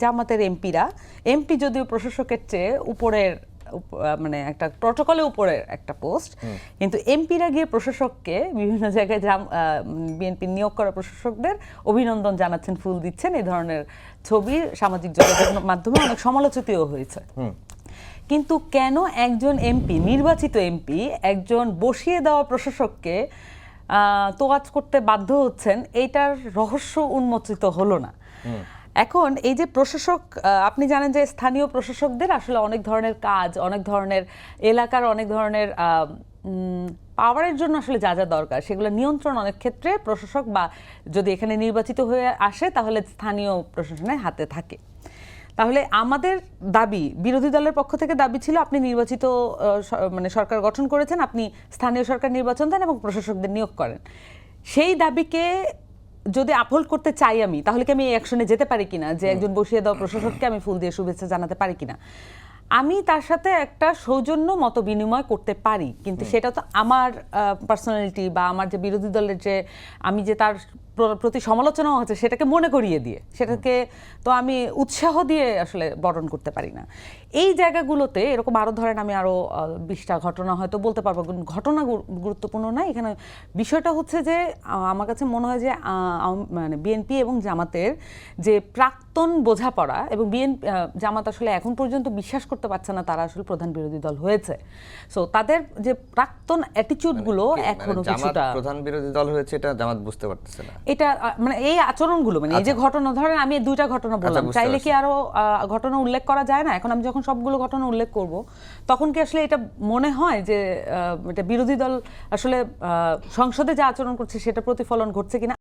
জামাতের এমপি যদিও প্রশাসকের চেয়ে উপরের মানে একটা প্রটোকলের উপরের একটা পোস্ট, কিন্তু এমপিরা গিয়ে প্রশাসককে বিভিন্ন জায়গায় বিএনপি নিয়োগ করা প্রশাসকদের অভিনন্দন জানাচ্ছেন, ফুল দিচ্ছেন। এই ধরনের ছবি সামাজিক যোগাযোগ মাধ্যমে অনেক সমালোচিতও হয়েছে। কিন্তু কেন একজন এমপি, নির্বাচিত এমপি, একজন বসিয়ে দেওয়া প্রশাসককে তোয়াজ করতে বাধ্য হচ্ছেন, এইটার রহস্য উন্মোচিত হলো না। এখন এই যে প্রশাসক, আপনি জানেন যে স্থানীয় প্রশাসকদের আসলে অনেক ধরনের কাজ, অনেক ধরনের এলাকার অনেক ধরনের পাওয়ারের জন্য আসলে যা যা দরকার সেগুলো নিয়ন্ত্রণ অনেক ক্ষেত্রে প্রশাসক বা যদি এখানে নির্বাচিত হয়ে আসে তাহলে স্থানীয় প্রশাসনের হাতে থাকে। তাহলে আমাদের দাবি, বিরোধী দলের পক্ষ থেকে দাবি ছিল আপনি নির্বাচিত মানে সরকার গঠন করেছেন, আপনি স্থানীয় সরকার নির্বাচন দেন এবং প্রশাসকদের নিয়োগ করেন। সেই দাবিকে যদি আপহোল্ড করতে চাই আমি, তাহলে কি আমি এই অ্যাকশনে যেতে পারি কিনা, যে একজন বসিয়ে দেওয়া প্রশাসককে আমি ফুল দিয়ে শুভেচ্ছা জানাতে পারি কিনা? আমি তার সাথে একটা সৌজন্য মত বিনিময় করতে পারি, কিন্তু সেটা তো আমার পার্সোনালিটি বা আমার যে বিরোধী দলের যে আমি যে তার প্রতি সমালোচনা হচ্ছে সেটাকে মনে করিয়ে দিয়ে, সেটাকে তো আমি উৎসাহ দিয়ে আসলে বরণ করতে পারি না। এই জায়গাগুলোতে এরকম আরও ধরেন আমি আরও 20টা ঘটনা হয়তো বলতে পারবো, ঘটনা গুরুত্বপূর্ণ না এখানে। বিষয়টা হচ্ছে যে আমার কাছে মনে হয় যে মানে বিএনপি এবং জামাতের যে প্রাক্তন বোঝাপড়া, এবং জামাত আসলে এখন পর্যন্ত বিশ্বাস করতে পারছে না তারা আসলে প্রধান বিরোধী দল হয়েছে। সো তাদের যে প্রাক্তন অ্যাটিটিউডগুলো এখনো কিছুটা প্রধান বিরোধী দল হয়েছে এটা জামাত বুঝতে পারতেছে না। এটা মানে এই আচরণগুলো, মানে এই যে ঘটনা, ধরেন আমি 2টা ঘটনা বললাম, চাইলে কি আরো ঘটনা উল্লেখ করা যায় না? এখন আমি যখন সবগুলো ঘটনা উল্লেখ করব তখন কি আসলে এটা মনে হয় যে এটা বিরোধী দল আসলে সংসদে যা আচরণ করছে সেটা প্রতিফলন ঘটছে কিনা?